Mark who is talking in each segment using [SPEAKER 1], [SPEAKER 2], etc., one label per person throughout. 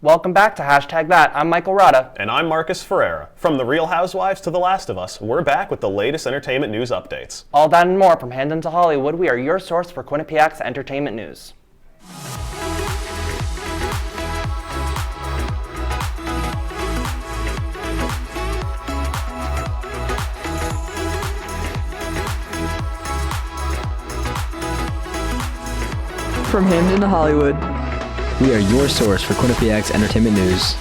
[SPEAKER 1] Welcome back to Hashtag That. I'm Michael Rada.
[SPEAKER 2] And I'm Marcus Ferreira. From The Real Housewives to The Last of Us, we're back with the latest entertainment news updates.
[SPEAKER 1] All that and more from Hamden to Hollywood. We are your source for Quinnipiac's entertainment news.
[SPEAKER 3] From Hamden to Hollywood,
[SPEAKER 4] we are your source for Quinnipiac's entertainment news.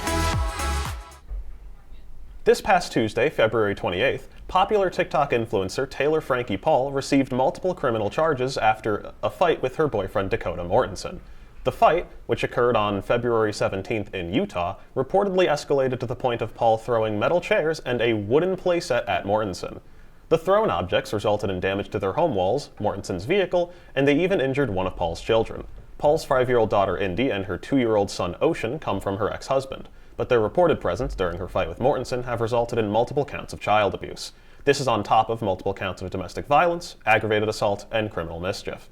[SPEAKER 2] This past Tuesday, February 28th, popular TikTok influencer Taylor Frankie Paul received multiple criminal charges after a fight with her boyfriend Dakota Mortensen. The fight, which occurred on February 17th in Utah, reportedly escalated to the point of Paul throwing metal chairs and a wooden playset at Mortensen. The thrown objects resulted in damage to their home walls, Mortensen's vehicle, and they even injured one of Paul's children. Paul's 5-year-old daughter Indy and her 2-year-old son Ocean come from her ex-husband, but their reported presence during her fight with Mortensen have resulted in multiple counts of child abuse. This is on top of multiple counts of domestic violence, aggravated assault, and criminal mischief.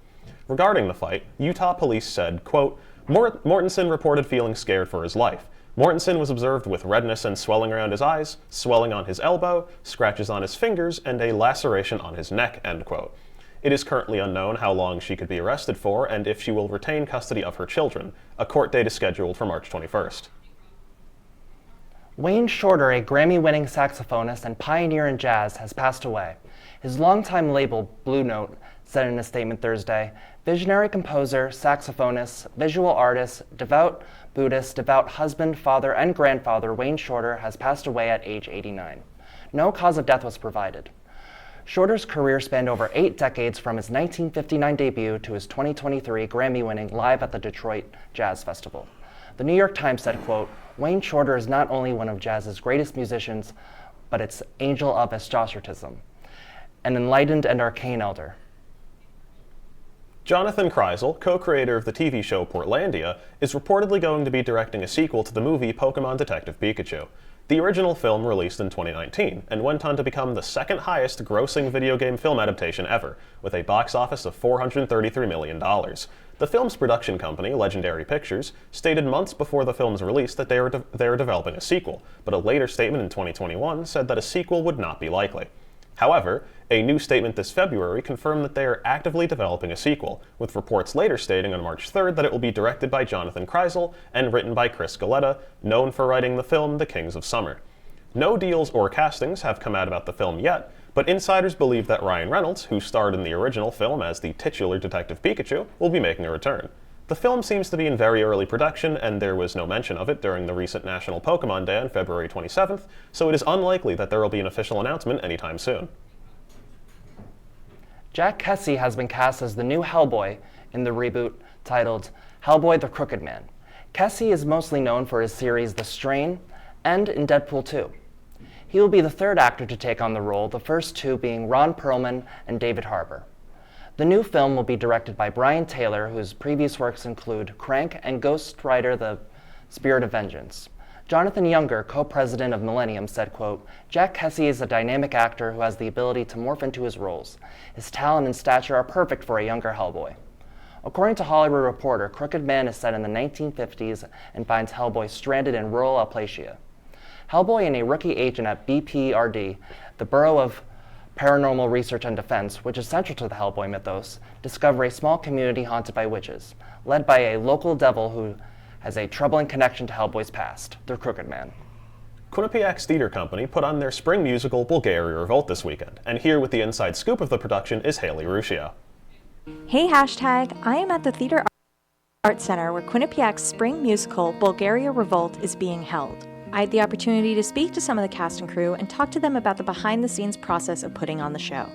[SPEAKER 2] Regarding the fight, Utah police said, quote, Mortensen reported feeling scared for his life. Mortensen was observed with redness and swelling around his eyes, swelling on his elbow, scratches on his fingers, and a laceration on his neck, end quote. It is currently unknown how long she could be arrested for and if she will retain custody of her children. A court date is scheduled for March 21st.
[SPEAKER 1] Wayne Shorter, a Grammy-winning saxophonist and pioneer in jazz, has passed away. His longtime label, Blue Note, said in a statement Thursday, visionary composer, saxophonist, visual artist, devout Buddhist, devout husband, father, and grandfather, Wayne Shorter has passed away at age 89. No cause of death was provided. Shorter's career spanned over 8 decades from his 1959 debut to his 2023 Grammy-winning Live at the Detroit Jazz Festival. The New York Times said, quote, Wayne Shorter is not only one of jazz's greatest musicians, but its angel of astroturfism, an enlightened and arcane elder.
[SPEAKER 2] Jonathan Kreisel, co-creator of the TV show Portlandia, is reportedly going to be directing a sequel to the movie Pokémon Detective Pikachu. The original film released in 2019 and went on to become the second highest grossing video game film adaptation ever, with a box office of $433 million. The film's production company, Legendary Pictures, stated months before the film's release that they were developing a sequel, but a later statement in 2021 said that a sequel would not be likely. However, a new statement this February confirmed that they are actively developing a sequel, with reports later stating on March 3rd that it will be directed by Jonathan Kreisel and written by Chris Galletta, known for writing the film The Kings of Summer. No deals or castings have come out about the film yet, but insiders believe that Ryan Reynolds, who starred in the original film as the titular Detective Pikachu, will be making a return. The film seems to be in very early production, and there was no mention of it during the recent National Pokémon Day on February 27th, so it is unlikely that there will be an official announcement anytime soon.
[SPEAKER 1] Jack Kesey has been cast as the new Hellboy in the reboot titled Hellboy the Crooked Man. Kesey is mostly known for his series The Strain and in Deadpool 2. He will be the third actor to take on the role, the first two being Ron Perlman and David Harbour. The new film will be directed by Brian Taylor, whose previous works include Crank and Ghost Rider The Spirit of Vengeance. Jonathan Younger, co-president of Millennium, said, quote, Jack Kesey is a dynamic actor who has the ability to morph into his roles. His talent and stature are perfect for a younger Hellboy. According to Hollywood Reporter, Crooked Man is set in the 1950s and finds Hellboy stranded in rural Appalachia. Hellboy and a rookie agent at BPRD, the Bureau of Paranormal Research and Defense, which is central to the Hellboy mythos, discover a small community haunted by witches, led by a local devil who has a troubling connection to Hellboy's past, the Crooked Man.
[SPEAKER 2] Quinnipiac's theater company put on their spring musical Bulgaria Revolt this weekend, and here with the inside scoop of the production is Hailey Ruscio.
[SPEAKER 5] Hey hashtag, I am at the Theater Arts Center where Quinnipiac's spring musical Bulgaria Revolt is being held. I had the opportunity to speak to some of the cast and crew and talk to them about the behind-the-scenes process of putting on the show.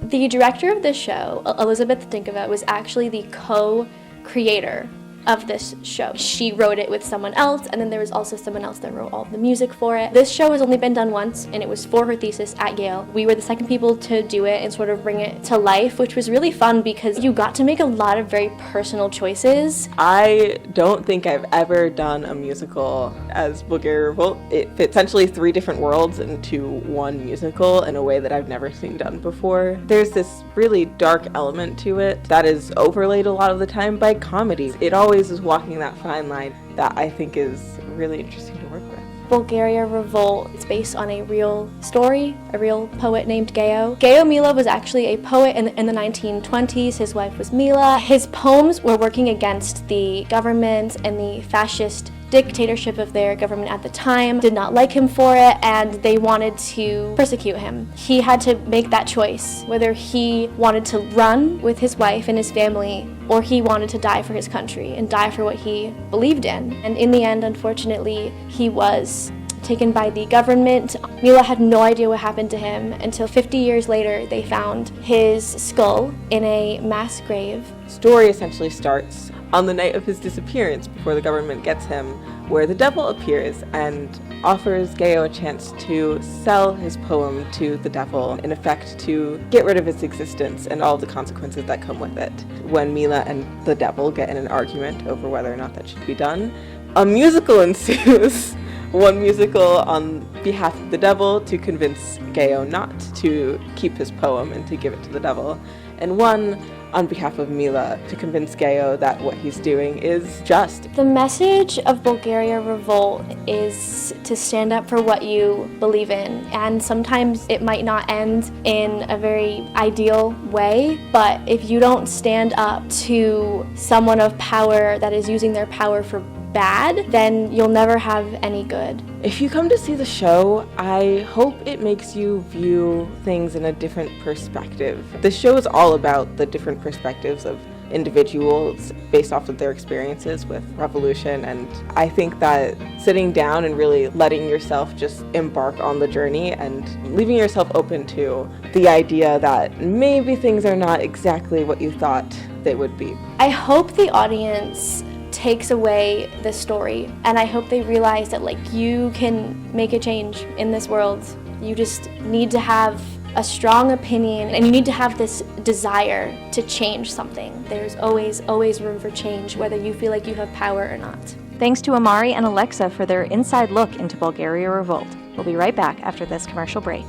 [SPEAKER 6] The director of the show, Elizabeth Dinkova, was actually the co-creator of this show. She wrote it with someone else, and then there was also someone else that wrote all the music for it. This show has only been done once, and it was for her thesis at Yale. We were the second people to do it and sort of bring it to life, which was really fun because you got to make a lot of very personal choices.
[SPEAKER 3] I don't think I've ever done a musical as Bulgaria Revolt. It fits essentially 3 different worlds into one musical in a way that I've never seen done before. There's this really dark element to it that is overlaid a lot of the time by comedy. It always always is walking that fine line that I think is really interesting to work with.
[SPEAKER 6] Bulgaria Revolt is based on a real story, a real poet named Geo. Geo Mila was actually a poet in the 1920s. His wife was Mila. His poems were working against the government and the fascist dictatorship of their government at the time, did not like him for it, and they wanted to persecute him. He had to make that choice, whether he wanted to run with his wife and his family, or he wanted to die for his country and die for what he believed in. And in the end, unfortunately, he was taken by the government. Mila had no idea what happened to him until 50 years later they found his skull in a mass grave.
[SPEAKER 3] The story essentially starts on the night of his disappearance before the government gets him, where the devil appears and offers Geo a chance to sell his poem to the devil, in effect to get rid of its existence and all of the consequences that come with it. When Mila and the devil get in an argument over whether or not that should be done, a musical ensues. One musical on behalf of the devil to convince Geo not to keep his poem and to give it to the devil, and one on behalf of Mila to convince Geo that what he's doing is just.
[SPEAKER 6] The message of Bulgaria Revolt is to stand up for what you believe in, and sometimes it might not end in a very ideal way, but if you don't stand up to someone of power that is using their power for bad, then you'll never have any good.
[SPEAKER 3] If you come to see the show, I hope it makes you view things in a different perspective. The show is all about the different perspectives of individuals based off of their experiences with revolution, and I think that sitting down and really letting yourself just embark on the journey and leaving yourself open to the idea that maybe things are not exactly what you thought they would be.
[SPEAKER 6] I hope the audience takes away the story, and I hope they realize that you can make a change in this world. You just need to have a strong opinion, and you need to have this desire to change something. There's always room for change, whether you feel like you have power or not.
[SPEAKER 5] Thanks to Amari and Alexa for their inside look into Bulgaria Revolt. We'll be right back after this commercial break.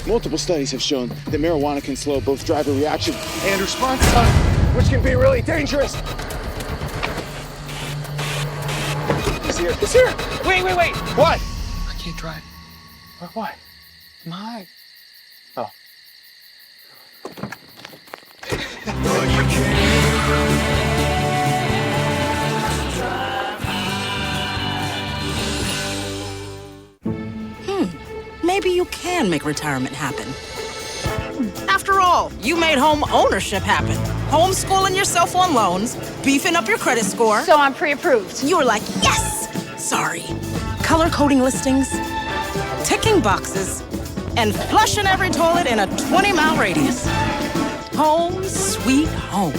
[SPEAKER 7] Multiple studies have shown that marijuana can slow both driver reaction and response time, which can be really dangerous. It's here. It's here. Wait. What? I can't drive. Why? My. Oh.
[SPEAKER 8] Maybe you can make retirement happen. After all, you made home ownership happen. Homeschooling yourself on loans, beefing up your credit score.
[SPEAKER 9] So I'm pre-approved.
[SPEAKER 8] You were like, yes! Sorry. Color coding listings, ticking boxes, and flushing every toilet in a 20-mile radius. Home sweet home.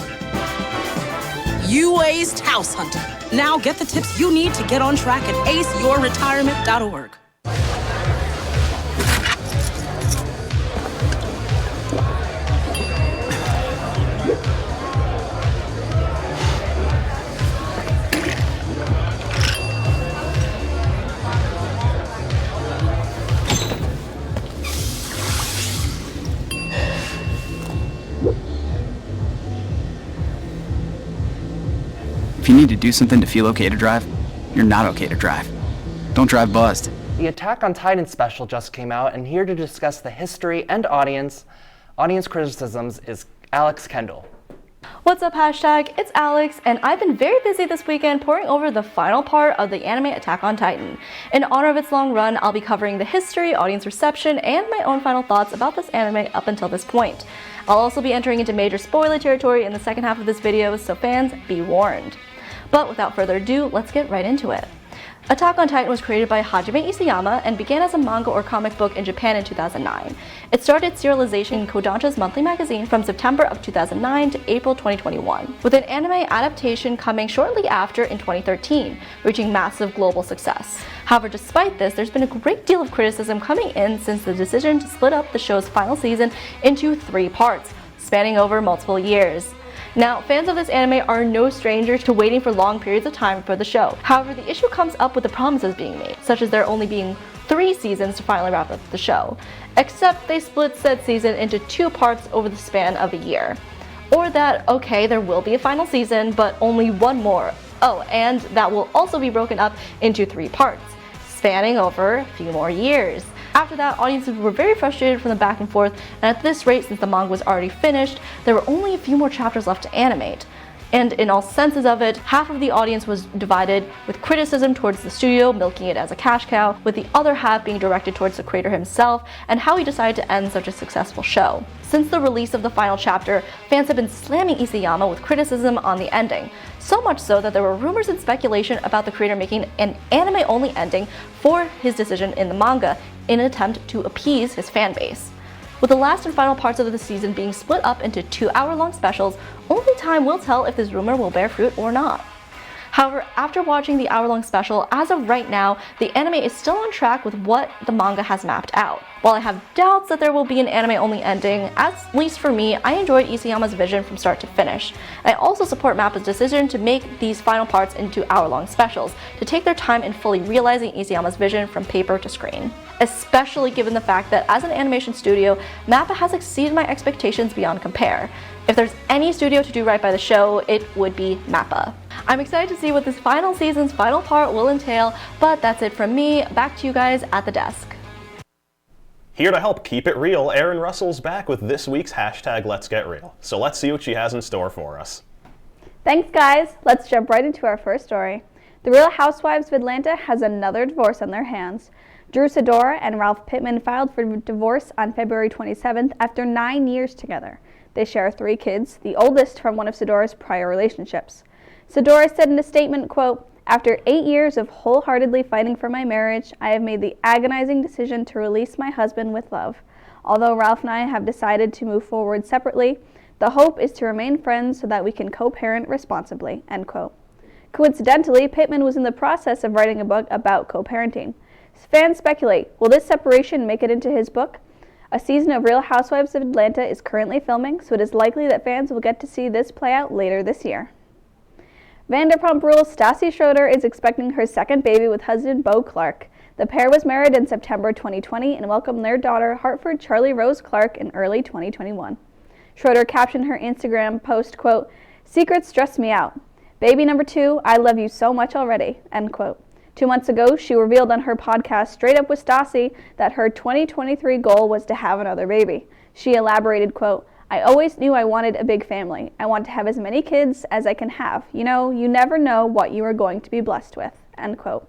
[SPEAKER 8] You aced house hunting. Now get the tips you need to get on track at aceyourretirement.org.
[SPEAKER 4] If you need to do something to feel okay to drive, you're not okay to drive. Don't drive buzzed.
[SPEAKER 1] The Attack on Titan special just came out, and here to discuss the history and audience criticisms is Alex Kendall.
[SPEAKER 10] What's up, hashtag? It's Alex, and I've been very busy this weekend poring over the final part of the anime Attack on Titan. In honor of its long run, I'll be covering the history, audience reception, and my own final thoughts about this anime up until this point. I'll also be entering into major spoiler territory in the second half of this video, so fans, be warned. But without further ado, let's get right into it. Attack on Titan was created by Hajime Isayama and began as a manga or comic book in Japan in 2009. It started serialization in Kodansha's monthly magazine from September of 2009 to April 2021, with an anime adaptation coming shortly after in 2013, reaching massive global success. However, despite this, there's been a great deal of criticism coming in since the decision to split up the show's final season into 3 parts, spanning over multiple years. Now, fans of this anime are no stranger to waiting for long periods of time for the show. However, the issue comes up with the promises being made, such as there only being 3 seasons to finally wrap up the show, except they split said season into 2 parts over the span of a year. or that, okay, there will be a final season, but only one more. Oh, and that will also be broken up into 3 parts, spanning over a few more years. After that, audiences were very frustrated from the back and forth, and at this rate, since the manga was already finished, there were only a few more chapters left to animate. And in all senses of it, half of the audience was divided, with criticism towards the studio milking it as a cash cow, with the other half being directed towards the creator himself and how he decided to end such a successful show. Since the release of the final chapter, fans have been slamming Isayama with criticism on the ending, so much so that there were rumors and speculation about the creator making an anime-only ending for his decision in the manga in an attempt to appease his fan base. With the last and final parts of the season being split up into 2-hour-long specials, only time will tell if this rumor will bear fruit or not. However, after watching the hour-long special, as of right now, the anime is still on track with what the manga has mapped out. While I have doubts that there will be an anime-only ending, at least for me, I enjoyed Isayama's vision from start to finish. I also support MAPPA's decision to make these final parts into hour-long specials, to take their time in fully realizing Isayama's vision from paper to screen. Especially given the fact that as an animation studio, MAPPA has exceeded my expectations beyond compare. If there's any studio to do right by the show, it would be MAPPA. I'm excited to see what this final season's final part will entail, but that's it from me. Back to you guys at the desk.
[SPEAKER 2] Here to help keep it real, Erin Russell's back with this week's hashtag Let's Get Real. So let's see what she has in store for us.
[SPEAKER 9] Thanks, guys. Let's jump right into our first story. The Real Housewives of Atlanta has another divorce on their hands. Drew Sidora and Ralph Pittman filed for divorce on February 27th after 9 years together. They share 3 kids, the oldest from one of Sidora's prior relationships. Sidora said in a statement, quote, "After 8 years of wholeheartedly fighting for my marriage, I have made the agonizing decision to release my husband with love. Although Ralph and I have decided to move forward separately, the hope is to remain friends so that we can co-parent responsibly," end quote. Coincidentally, Pittman was in the process of writing a book about co-parenting. Fans speculate, will this separation make it into his book? A season of Real Housewives of Atlanta is currently filming, so it is likely that fans will get to see this play out later this year. Vanderpump Rules' Stassi Schroeder is expecting her second baby with husband Beau Clark. The pair was married in September 2020 and welcomed their daughter, Hartford Charlie Rose Clark, in early 2021. Schroeder captioned her Instagram post, quote, "Secrets stress me out. Baby number 2, I love you so much already," end quote. 2 months ago, she revealed on her podcast Straight Up with Stassi that her 2023 goal was to have another baby. She elaborated, quote, "I always knew I wanted a big family. I want to have as many kids as I can have. You know, you never know what you are going to be blessed with," end quote.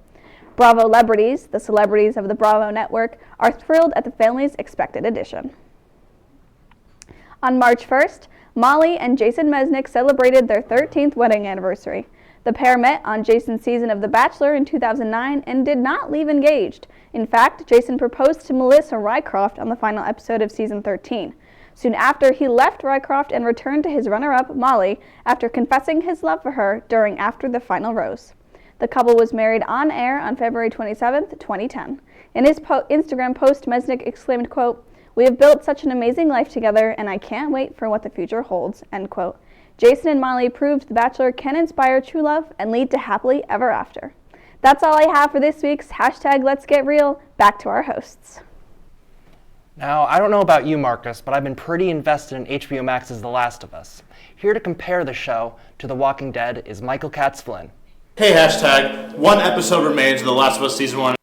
[SPEAKER 9] Bravo Celebrities, the celebrities of the Bravo network, are thrilled at the family's expected addition. On March 1st, Molly and Jason Mesnick celebrated their 13th wedding anniversary. The pair met on Jason's season of The Bachelor in 2009 and did not leave engaged. In fact, Jason proposed to Melissa Rycroft on the final episode of season 13. Soon after, he left Rycroft and returned to his runner-up, Molly, after confessing his love for her during After the Final Rose. The couple was married on air on February 27th, 2010. In his Instagram post, Mesnick exclaimed, quote, "We have built such an amazing life together, and I can't wait for what the future holds," end quote. Jason and Molly proved The Bachelor can inspire true love and lead to happily ever after. That's all I have for this week's hashtag Let's Get Real. Back to our hosts.
[SPEAKER 1] Now, I don't know about you, Marcus, but I've been pretty invested in HBO Max's The Last of Us. Here to compare the show to The Walking Dead is Michael Katz-Flynn.
[SPEAKER 11] Hey, hashtag, 1 episode remains of The Last of Us Season 1.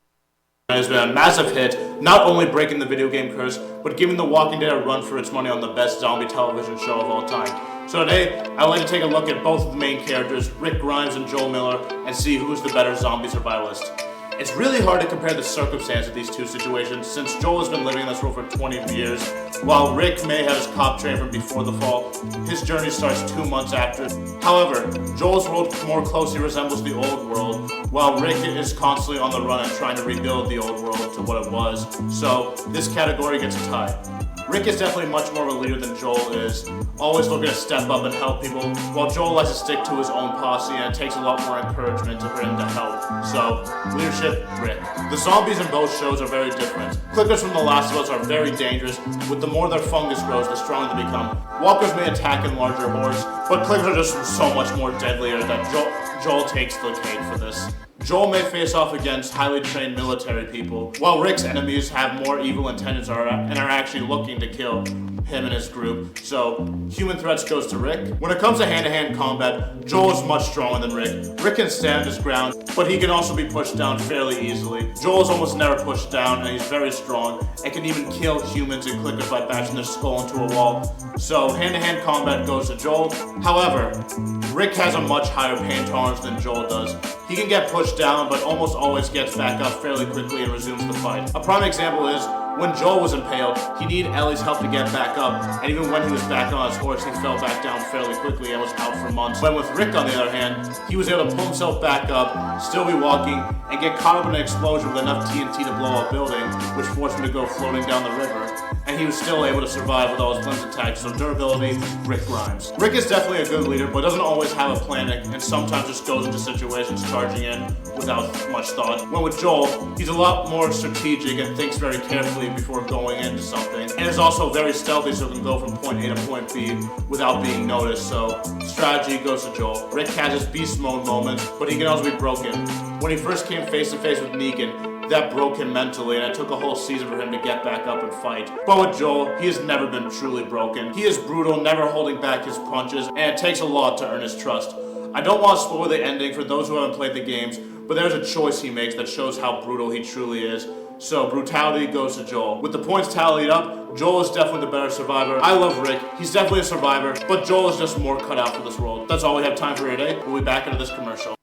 [SPEAKER 11] It has been a massive hit, not only breaking the video game curse, but giving The Walking Dead a run for its money on the best zombie television show of all time. So today, I'd like to take a look at both of the main characters, Rick Grimes and Joel Miller, and see who's the better zombie survivalist. It's really hard to compare the circumstance of these two situations, since Joel has been living in this world for 20 years, while Rick may have his cop training from before the fall. His journey starts 2 months after. However, Joel's world more closely resembles the old world, while Rick is constantly on the run and trying to rebuild the old world to what it was. So this category gets a tie. Rick is definitely much more of a leader than Joel is, always looking to step up and help people, while Joel likes to stick to his own posse, and it takes a lot more encouragement for him to help. So, leadership, Rick. The zombies in both shows are very different. Clickers from The Last of Us are very dangerous. With the more their fungus grows, the stronger they become. Walkers may attack in larger hordes, but clickers are just so much more deadlier that Joel takes the cake for this. Joel may face off against highly trained military people, while Rick's enemies have more evil intentions and are actually looking to kill him and his group. So, human threats goes to Rick. When it comes to hand-to-hand combat, Joel is much stronger than Rick. Rick can stand his ground, but he can also be pushed down fairly easily. Joel is almost never pushed down, and he's very strong, and can even kill humans and clickers by bashing their skull into a wall. So, hand-to-hand combat goes to Joel. However, Rick has a much higher pain tolerance than Joel does. He can get pushed down, but almost always gets back up fairly quickly and resumes the fight. A prime example is when Joel was impaled, he needed Ellie's help to get back up, and even when he was back on his horse, he fell back down fairly quickly and was out for months. When with Rick, on the other hand, he was able to pull himself back up, still be walking, and get caught up in an explosion with enough TNT to blow a building, which forced him to go floating down the river. And he was still able to survive with all his limbs intact, so durability, Rick Grimes. Rick is definitely a good leader, but doesn't always have a plan, and sometimes just goes into situations charging in without much thought. When with Joel, he's a lot more strategic and thinks very carefully before going into something, and is also very stealthy, so can go from point A to point B without being noticed. So strategy goes to Joel. Rick has his beast mode moments, but he can also be broken. When he first came face to face with Negan, that broke him mentally, and it took a whole season for him to get back up and fight. But with Joel, he has never been truly broken. He is brutal, never holding back his punches, and it takes a lot to earn his trust. I don't want to spoil the ending for those who haven't played the games, but there's a choice he makes that shows how brutal he truly is. So brutality goes to Joel. With the points tallied up, Joel is definitely the better survivor. I love Rick. He's definitely a survivor, but Joel is just more cut out for this world. That's all we have time for today. We'll be back into this commercial.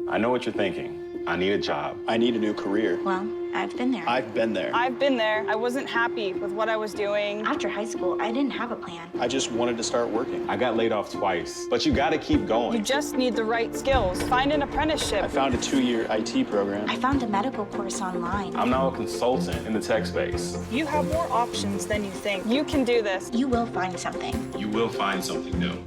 [SPEAKER 12] I know what you're thinking. I need a job. I need a new career.
[SPEAKER 13] Well, I've been there.
[SPEAKER 12] I've been there.
[SPEAKER 13] I've been there. I wasn't happy with what I was doing. After high school, I didn't have a plan.
[SPEAKER 12] I just wanted to start working. I got laid off twice, but you gotta keep going.
[SPEAKER 13] You just need the right skills. Find an apprenticeship.
[SPEAKER 12] I found a 2-year IT program.
[SPEAKER 13] I found a medical course online.
[SPEAKER 12] I'm now a consultant in the tech space.
[SPEAKER 13] You have more options than you think. You can do this.
[SPEAKER 14] You will find something.
[SPEAKER 12] You will find something new.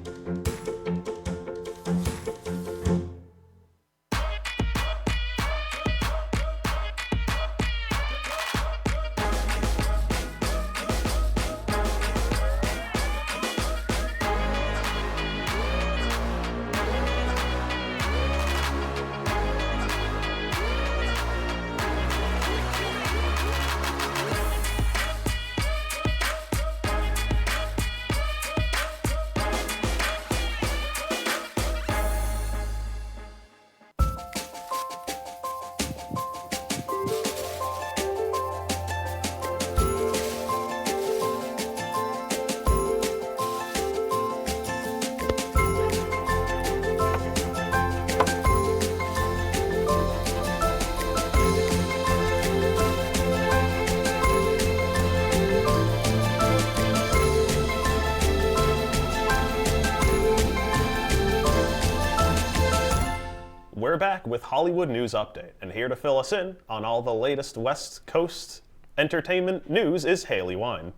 [SPEAKER 2] We're back with Hollywood News Update, and here to fill us in on all the latest West Coast entertainment news is Hailey Wine.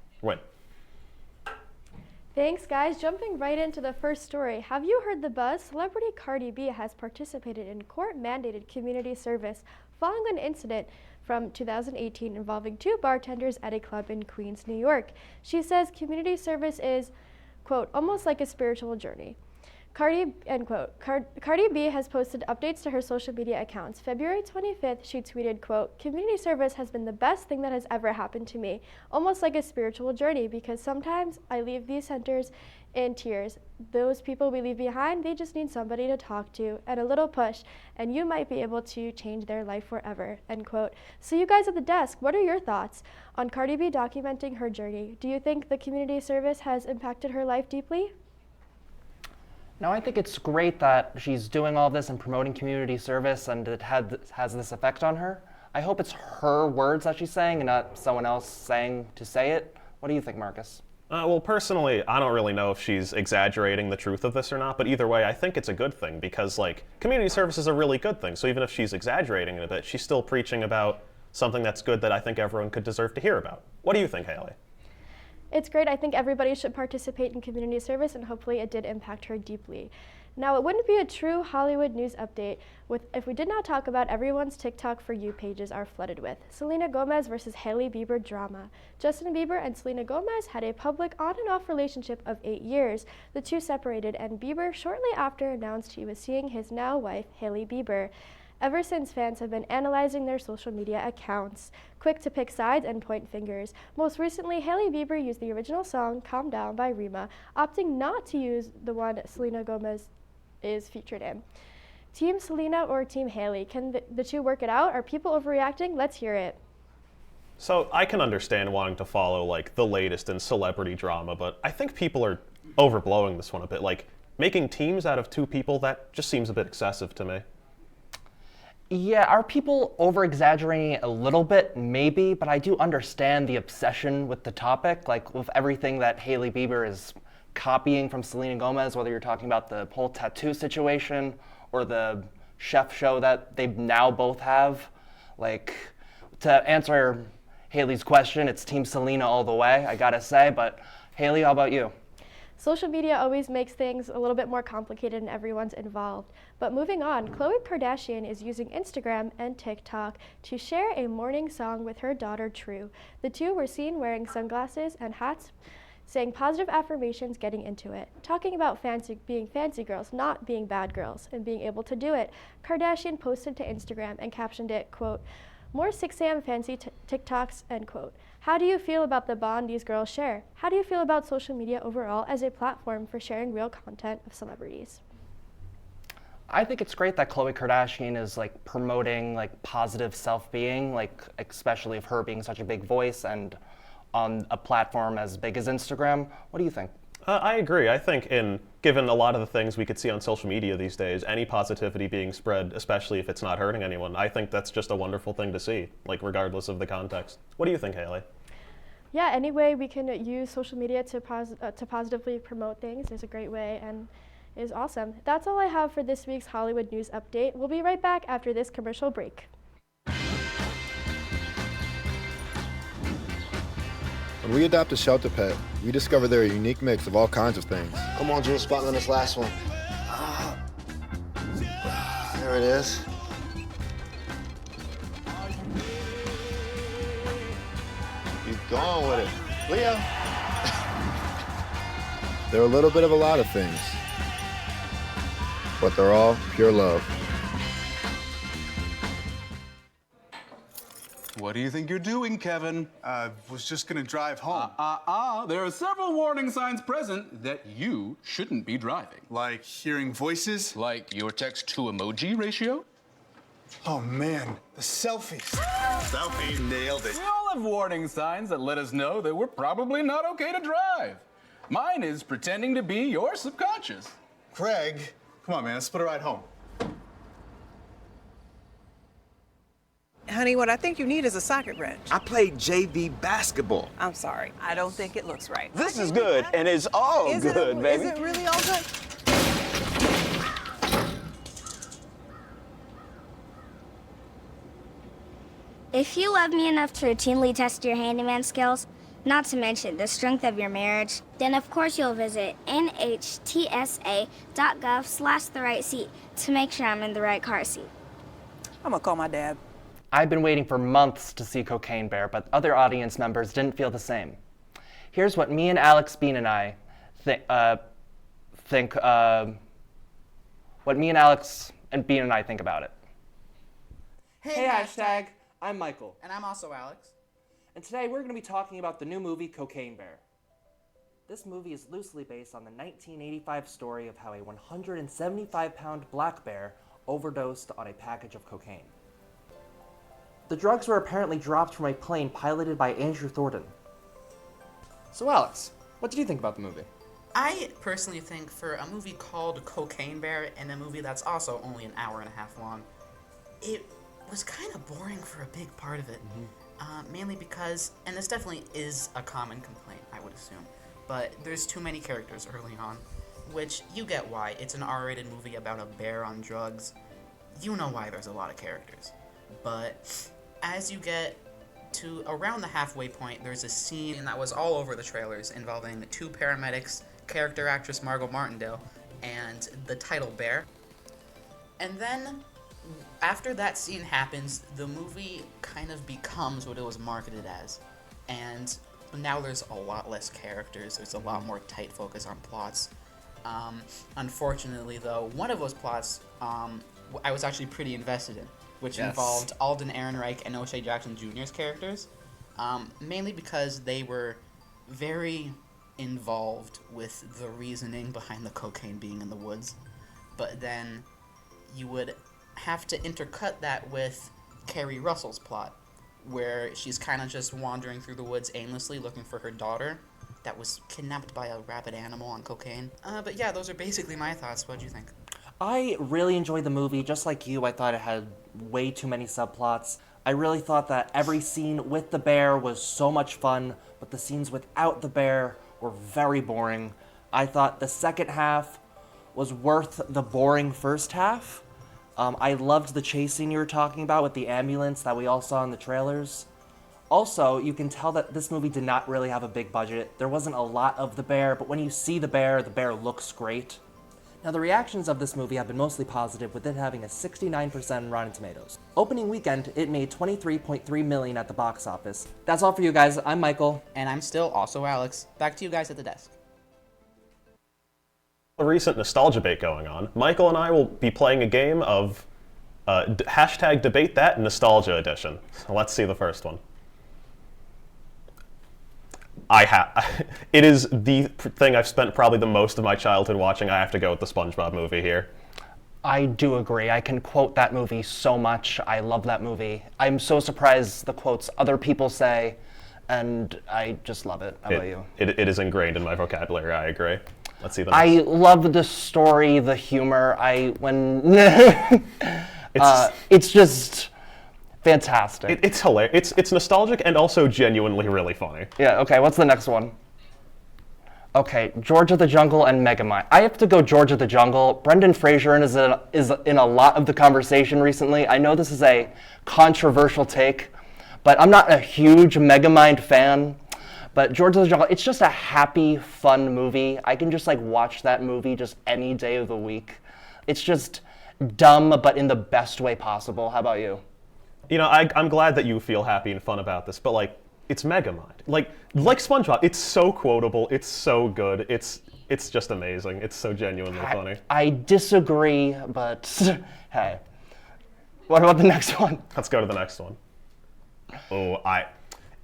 [SPEAKER 6] Thanks, guys. Jumping right into the first story. Have you heard the buzz? Celebrity Cardi B has participated in court-mandated community service following an incident from 2018 involving 2 bartenders at a club in Queens, New York. She says community service is, quote, almost like a spiritual journey. Cardi B has posted updates to her social media accounts. February 25th, she tweeted, quote, community service has been the best thing that has ever happened to me, almost like a spiritual journey, because sometimes I leave these centers in tears. Those people we leave behind, they just need somebody to talk to and a little push, and you might be able to change their life forever, end quote. So you guys at the desk, what are your thoughts on Cardi B documenting her journey? Do you think the community service has impacted her life deeply?
[SPEAKER 1] No, I think it's great that she's doing all this and promoting community service, and it has this effect on her. I hope it's her words that she's saying and not someone else saying to say it. What do you think, Marcus?
[SPEAKER 2] Well, personally, I don't really know if she's exaggerating the truth of this or not, but either way, I think it's a good thing because, like, community service is a really good thing. So even if she's exaggerating it a bit, she's still preaching about something that's good that I think everyone could deserve to hear about. What do you think, Hailey?
[SPEAKER 6] It's great. I think everybody should participate in community service, and hopefully it did impact her deeply. Now, it wouldn't be a true Hollywood news update if we did not talk about everyone's TikTok For You pages are flooded with Selena Gomez versus Hailey Bieber drama. Justin Bieber and Selena Gomez had a public on and off relationship of 8 years. The two separated, and Bieber shortly after announced he was seeing his now wife, Hailey Bieber. Ever since, fans have been analyzing their social media accounts, quick to pick sides and point fingers. Most recently, Hailey Bieber used the original song Calm Down by Rima, opting not to use the one Selena Gomez is featured in. Team Selena or Team Hailey? Can the two work it out? Are people overreacting? Let's hear it.
[SPEAKER 2] So I can understand wanting to follow like the latest in celebrity drama, but I think people are overblowing this one a bit. Like making teams out of two people, that just seems a bit excessive to me.
[SPEAKER 1] Yeah, are people over-exaggerating it a little bit? Maybe, but I do understand the obsession with the topic, like with everything that Hailey Bieber is copying from Selena Gomez, whether you're talking about the whole tattoo situation or the chef show that they now both have. Like, to answer Hailey's question, it's Team Selena all the way, I gotta say, but Hailey, how about you?
[SPEAKER 6] Social media always makes things a little bit more complicated and everyone's involved. But moving on, Khloe Kardashian is using Instagram and TikTok to share a morning song with her daughter, True. The two were seen wearing sunglasses and hats, saying positive affirmations getting into it. Talking about being fancy girls, not being bad girls, and being able to do it, Kardashian posted to Instagram and captioned it, quote, "More 6 a.m. fancy TikToks," end quote. How do you feel about the bond these girls share? How do you feel about social media overall as a platform for sharing real content of celebrities?
[SPEAKER 1] I think it's great that Khloe Kardashian is like promoting like positive self-being, like especially of her being such a big voice and on a platform as big as Instagram. What do you think?
[SPEAKER 2] I agree. I think given a lot of the things we could see on social media these days, any positivity being spread, especially if it's not hurting anyone, I think that's just a wonderful thing to see, like regardless of the context. What do you think, Hailey?
[SPEAKER 6] Yeah, any way we can use social media to positively promote things is a great way and is awesome. That's all I have for this week's Hollywood News Update. We'll be right back after this commercial break.
[SPEAKER 14] When we adopt a shelter pet, we discover they're a unique mix of all kinds of things.
[SPEAKER 15] Come on, Drew, spot on this last one. There it is. Keep going with it. Leo.
[SPEAKER 14] They're a little bit of a lot of things, but they're all pure love.
[SPEAKER 16] What do you think you're doing, Kevin?
[SPEAKER 17] Was just gonna drive home.
[SPEAKER 16] There are several warning signs present that you shouldn't be driving.
[SPEAKER 17] Like hearing voices?
[SPEAKER 16] Like your text-to-emoji ratio?
[SPEAKER 17] Oh man, the selfies.
[SPEAKER 16] Selfie. Nailed it. We all have warning signs that let us know that we're probably not okay to drive. Mine is pretending to be your subconscious.
[SPEAKER 17] Craig, come on man, let's split a ride home.
[SPEAKER 18] Honey, what I think you need is a socket wrench.
[SPEAKER 19] I played JV basketball.
[SPEAKER 18] I'm sorry. I don't think it looks right.
[SPEAKER 19] This is good, and it's all good, baby.
[SPEAKER 18] Is it really all good?
[SPEAKER 20] If you love me enough to routinely test your handyman skills, not to mention the strength of your marriage, then of course you'll visit nhtsa.gov/therightseat to make sure I'm in the right car seat.
[SPEAKER 18] I'm gonna call my dad.
[SPEAKER 1] I've been waiting for months to see Cocaine Bear, but other audience members didn't feel the same. Here's what me and Alex Bean and I think about it.
[SPEAKER 21] Hey, hashtag. I'm Michael.
[SPEAKER 22] And I'm also Alex.
[SPEAKER 21] And today we're going to be talking about the new movie Cocaine Bear. This movie is loosely based on the 1985 story of how a 175-pound black bear overdosed on a package of cocaine. The drugs were apparently dropped from a plane piloted by Andrew Thornton. So Alex, what did you think about the movie?
[SPEAKER 22] I personally think for a movie called Cocaine Bear and a movie that's also only an hour and a half long, it was kind of boring for a big part of it. Mainly because, and this definitely is a common complaint, I would assume, but there's too many characters early on, which you get why. It's an R-rated movie about a bear on drugs. You know why there's a lot of characters. But as you get to around the halfway point, there's a scene that was all over the trailers involving 2 paramedics, character actress Margot Martindale, and the title bear. And then, after that scene happens, the movie kind of becomes what it was marketed as. And now there's a lot less characters, there's a lot more tight focus on plots. Unfortunately, though, one of those plots I was actually pretty invested in, which involved Alden Ehrenreich and O'Shea Jackson Jr.'s characters, mainly because they were very involved with the reasoning behind the cocaine being in the woods. But then you would have to intercut that with Carrie Russell's plot, where she's kind of just wandering through the woods aimlessly looking for her daughter that was kidnapped by a rabid animal on cocaine. But yeah, those are basically my thoughts. What do you think?
[SPEAKER 21] I really enjoyed the movie. Just like you, I thought it had way too many subplots. I really thought that every scene with the bear was so much fun, but the scenes without the bear were very boring. I thought the second half was worth the boring first half. I loved the chase scene you were talking about with the ambulance that we all saw in the trailers. Also, you can tell that this movie did not really have a big budget. There wasn't a lot of the bear, but when you see the bear looks great. Now, the reactions of this movie have been mostly positive, with it having a 69% on Rotten Tomatoes. Opening weekend, it made $23.3 million at the box office. That's all for you guys. I'm Michael.
[SPEAKER 22] And I'm still also Alex. Back to you guys at the desk.
[SPEAKER 2] A recent nostalgia debate going on. Michael and I will be playing a game of hashtag debate that nostalgia edition. So let's see the first one. It is the thing I've spent probably the most of my childhood watching. I have to go with the SpongeBob movie here.
[SPEAKER 1] I do agree. I can quote that movie so much. I love that movie. I'm so surprised the quotes other people say, and I just love it. How about you?
[SPEAKER 2] It is ingrained in my vocabulary. I agree. Let's see the next.
[SPEAKER 1] I love the story, the humor. It's just fantastic.
[SPEAKER 2] It's hilarious. It's nostalgic and also genuinely really funny.
[SPEAKER 1] Yeah, okay, what's the next one? Okay, George of the Jungle and Megamind. I have to go George of the Jungle. Brendan Fraser is in a lot of the conversation recently. I know this is a controversial take, but I'm not a huge Megamind fan. But George of the Jungle, it's just a happy, fun movie. I can just watch that movie just any day of the week. It's just dumb, but in the best way possible. How about you?
[SPEAKER 2] You know, I'm glad that you feel happy and fun about this, but it's Megamind. Like SpongeBob, it's so quotable, it's so good, it's just amazing. It's so genuinely funny.
[SPEAKER 1] I disagree, but hey. What about the next one?
[SPEAKER 2] Let's go to the next one.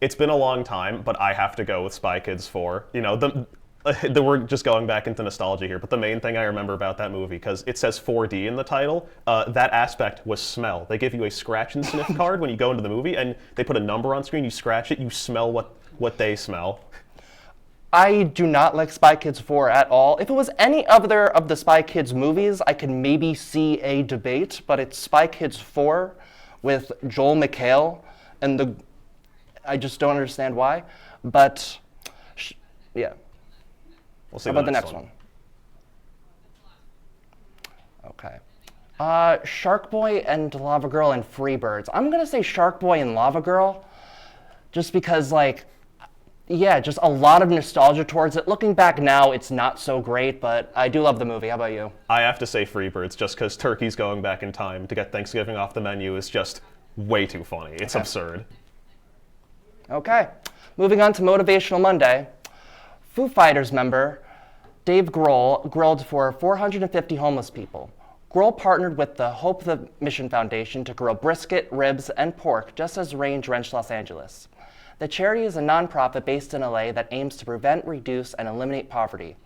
[SPEAKER 2] It's been a long time, but I have to go with Spy Kids 4. You know, we're just going back into nostalgia here, but the main thing I remember about that movie, because it says 4D in the title, that aspect was smell. They give you a scratch and sniff card when you go into the movie, and they put a number on screen, you scratch it, you smell what they smell.
[SPEAKER 1] I do not like Spy Kids 4 at all. If it was any other of the Spy Kids movies, I could maybe see a debate, but it's Spy Kids 4 with Joel McHale, and I just don't understand why, but yeah.
[SPEAKER 2] We'll see.
[SPEAKER 1] How about the next one? Okay. Shark Boy and Lava Girl and Freebirds. I'm gonna say Shark Boy and Lava Girl, just because just a lot of nostalgia towards it. Looking back now, it's not so great, but I do love the movie. How about you?
[SPEAKER 2] I have to say Freebirds, just because turkeys going back in time to get Thanksgiving off the menu is just way too funny. It's absurd.
[SPEAKER 1] Okay. Moving on to Motivational Monday. Foo Fighters member Dave Grohl grilled for 450 homeless people. Grohl partnered with the Hope the Mission Foundation to grill brisket, ribs, and pork just as rain-drenched Los Angeles. The charity is a nonprofit based in LA that aims to prevent, reduce, and eliminate poverty,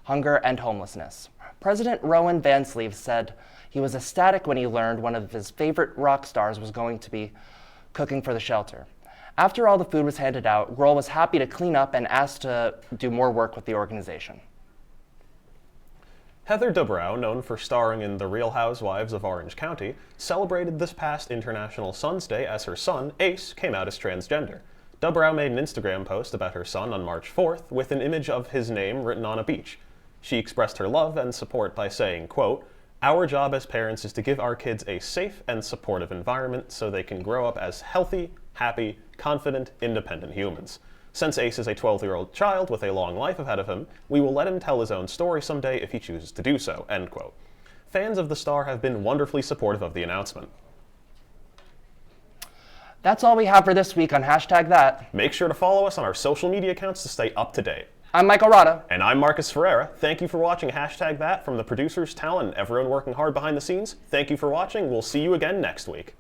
[SPEAKER 1] hunger, and homelessness. President Rowan Van Sleeve said he was ecstatic when he learned one of his favorite rock stars was going to be cooking for the shelter. After all the food was handed out, Grohl was happy to clean up and asked to do more work with the organization.
[SPEAKER 2] Heather Dubrow, known for starring in The Real Housewives of Orange County, celebrated this past International Son's Day as her son, Ace, came out as transgender. Dubrow made an Instagram post about her son on March 4th with an image of his name written on a beach. She expressed her love and support by saying, quote, "Our job as parents is to give our kids a safe and supportive environment so they can grow up as healthy, happy, confident, independent humans. Since Ace is a 12-year-old child with a long life ahead of him, we will let him tell his own story someday if he chooses to do so, end quote. Fans of the star have been wonderfully supportive of the announcement.
[SPEAKER 1] That's all we have for this week on Hashtag That.
[SPEAKER 2] Make sure to follow us on our social media accounts to stay up to date.
[SPEAKER 1] I'm Michael Rada.
[SPEAKER 2] And I'm Marcus Ferreira. Thank you for watching Hashtag That from the producers, talent, and everyone working hard behind the scenes. Thank you for watching. We'll see you again next week.